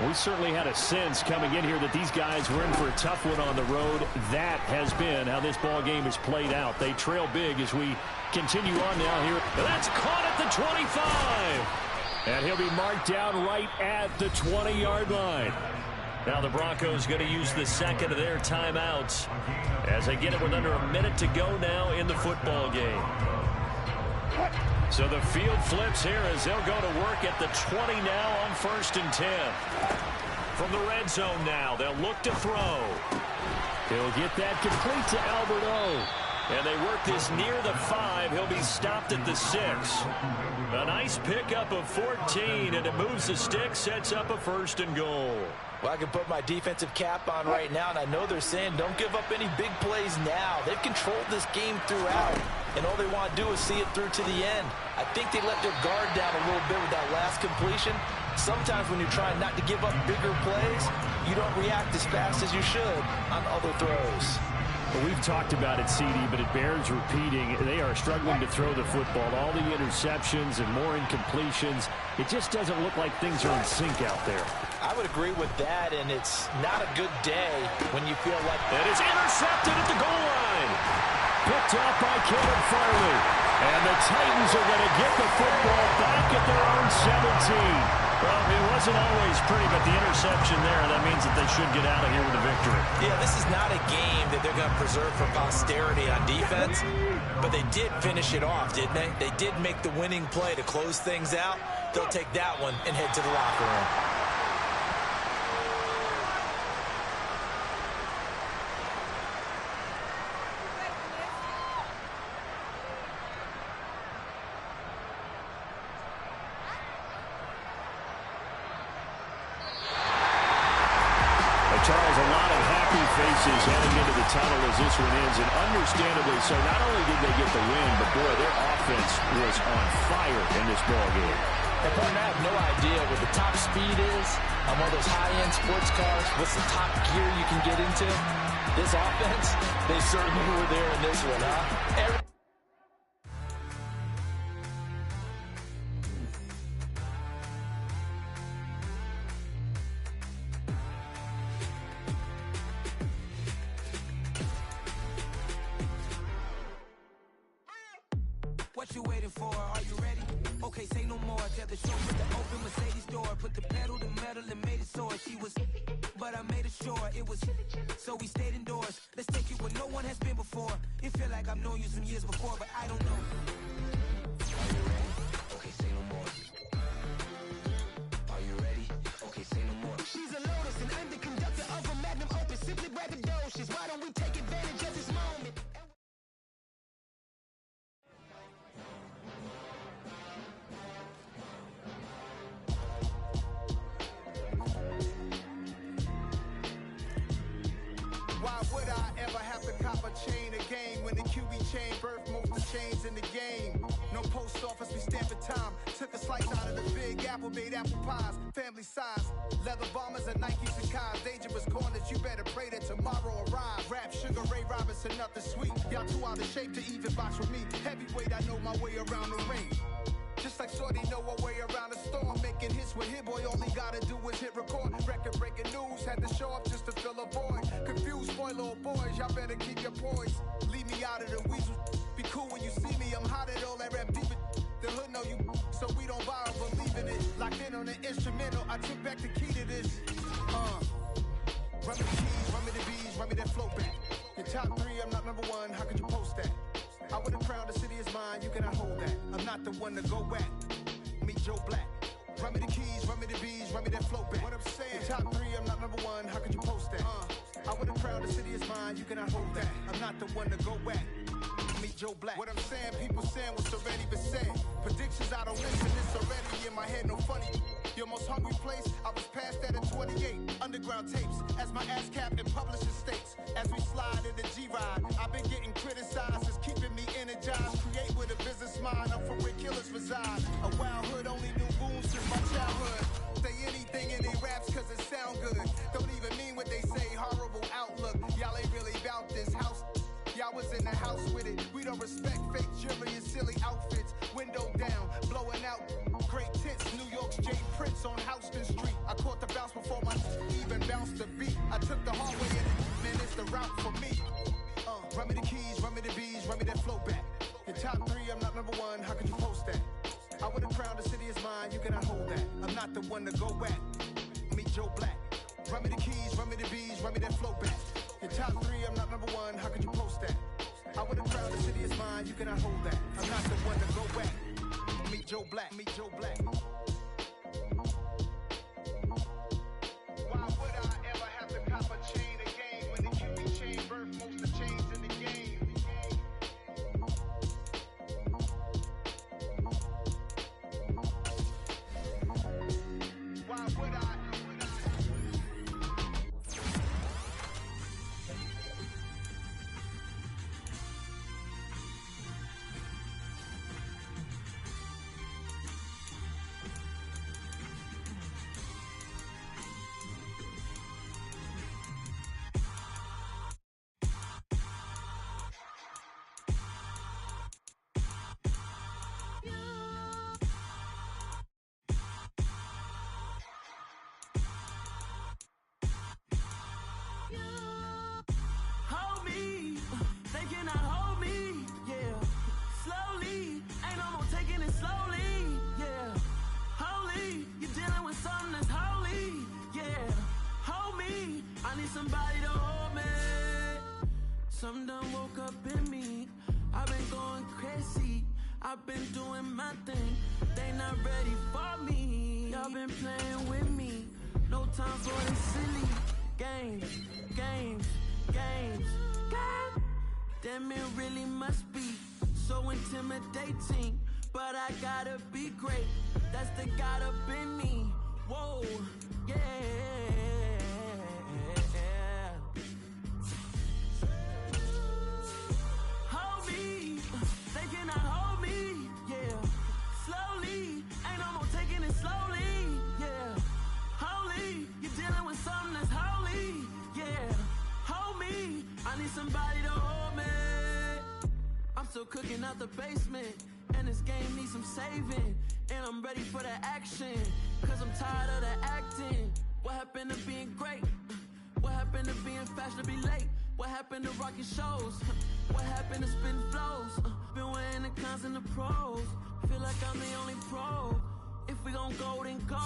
We certainly had a sense coming in here that these guys were in for a tough one on the road. That has been how this ball game has played out. They trail big as we continue on now here. That's caught at the 25. And he'll be marked down right at the 20-yard line. Now the Broncos going to use the second of their timeouts as they get it with under a minute to go now in the football game. So the field flips here as they'll go to work at the 20 now on 1st and 10. From the red zone now, they'll look to throw. He'll get that complete to Alberto. And they work this near the 5. He'll be stopped at the 6. A nice pickup of 14, and it moves the stick, sets up a 1st and goal. Well, I can put my defensive cap on right now, and I know they're saying don't give up any big plays now. They've controlled this game throughout, and all they want to do is see it through to the end. I think they let their guard down a little bit with that last completion. Sometimes when you're trying not to give up bigger plays, you don't react as fast as you should on other throws. Well, we've talked about it, CD, but it bears repeating. They are struggling to throw the football. All the interceptions and more incompletions. It just doesn't look like things are in sync out there. I would agree with that, and it's not a good day when you feel like... It is intercepted at the goal line. Picked up by Caleb Farley. And the Titans are going to get the football back at their own 17. Well, it wasn't always pretty, but the interception there, that means that they should get out of here with a victory. Yeah, this is not a game that they're going to preserve for posterity on defense, but they did finish it off, didn't they? They did make the winning play to close things out. They'll take that one and head to the locker room. Charles, a lot of happy faces heading into the tunnel as this one ends, and understandably so. Not only did they get the win, but boy, their offense was on fire in this ball game. And partner, I have no idea what the top speed is on one of those high-end sports cars. What's the top gear you can get into? This offense, they certainly were there in this one, huh? What you waiting for? Are you ready? Okay, say no more. Tell the show with the open Mercedes door. Put the pedal to metal and made it soar. She was, but I made it sure it was. So we stayed indoors. Let's take it where no one has been before. It feel like I've known you some years before, but I don't know. Are you ready? Okay, say no more. Are you ready? Okay, say no more. She's a Lotus and I'm the conductor of a Magnum Opus. Simply braggadocious. Why don't we take advantage of this moment? Why would I ever have to cop a chain a game when the QB chain birthed most of the chains in the game? No post office, we stamping time. Took a slice out of the big apple, made apple pies, family size. Leather bombers and Nikes and Kais. Dangerous corners, you better pray that tomorrow arrives. Rap, Sugar Ray Robinson, nothing sweet. Y'all too out of shape to even box with me. Heavyweight, I know my way around the ring. Just like Shorty know her way around the storm. Making hits with Hit Boy, all he gotta do is hit record. Record breaking news, had to show up just to fill a void. Confused boy, little boys, y'all better keep your poise. Leave me out of the weasel. Be cool when you see me, I'm hot at all that rap deep. The hood know you, so we don't borrow, believe in it. Locked in on the instrumental, I took back the key to this. Run me the keys, run me the bees, run me that flow back. Your top three, I'm not number one, how could you post that? I would've crowned the city is mine, you cannot hold that. I'm not the one to go back. Meet Joe Black. Run me the keys, run me the bees, run me that flow back. What I'm saying, your top three, I'm not number one, how could you post that? I would've crowned the city is mine, you cannot hold that. I'm not the one to go back. Meet Joe Black. What I'm saying, people saying what's already been said. Predictions, I don't listen, it's already in my head, no funny. Your most hungry place, I was past that at 28. Underground tapes, as my ass cap in publishing states. As we slide in the G-Ride, I've been getting criticized, it's keeping me energized. Create with a business mind, I'm from where killers reside. A wild hood, only knew wounds since my childhood. Say anything in they raps cause it sound good. Don't even mean what they say, horrible outlook. Y'all ain't really about this house. Y'all was in the house with it. We don't respect fake jewelry and silly outfits. Window down, blowing out. Great tits, New York's Jay Prince on Houston Street. I caught the bounce before my even bounced the beat. I took the hard way and man, it's the route for me. Run me the keys, run me the bees, run me that flow back. Your top three, I'm not number one, how could you post that? I would've crowned the city is mine, you cannot hold that. I'm not the one to go back. Meet Joe Black. Run me the keys, run me the bees, run me that flow back. Your top three, I'm not number one, how could you post that? I would've crowned the city is mine, you cannot hold that. I'm not the one to go back. Meet Joe Black, meet Joe Black. Why would I ever have to cop a chain a game when the QB chain birthed most of the chains in the game? Why would I? need somebody to hold me. Some done woke up in me. I've been going crazy. I've been doing my thing. They not ready for me. Y'all been playing with me. No time for this silly games. Damn, it really must be so intimidating. But I gotta be great. That's the God up in me. Whoa, yeah. Hold me, they cannot hold me, yeah. Slowly, ain't no more taking it slowly, yeah. Holy, you're dealing with something that's holy, yeah. Hold me, I need somebody to hold me. I'm still cooking out the basement, and this game needs some saving. And I'm ready for the action, cause I'm tired of the acting. What happened to being great? What happened to being fashionably late? What happened to rocking shows? What happened to spitting flows? Been wearing the cons and the pros. Feel like I'm the only pro. If we gon' go, then go.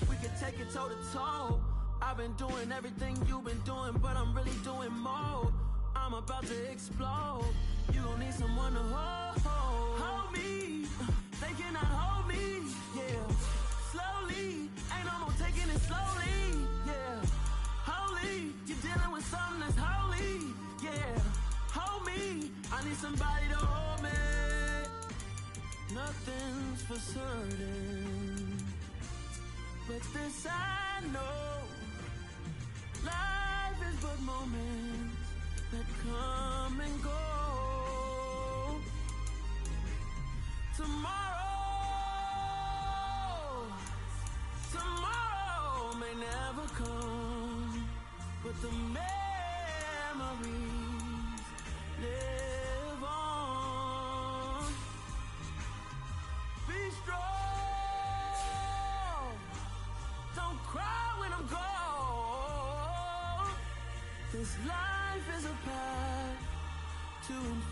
We can take it toe to toe. I've been doing everything you've been doing, but I'm really doing more. I'm about to explode. You gon' need someone to hold. Hold me. They cannot hold me. Yeah. Slowly. Ain't no more taking it slowly. Yeah. Holy. You're dealing with something that's holy. Yeah. Hold me. I need somebody to hold me. Nothing's for certain, but this I know. Life is but moments that come and go. Tomorrow may never come, but the memories live on. Be strong, don't cry when I'm gone. This life is a path to infinity.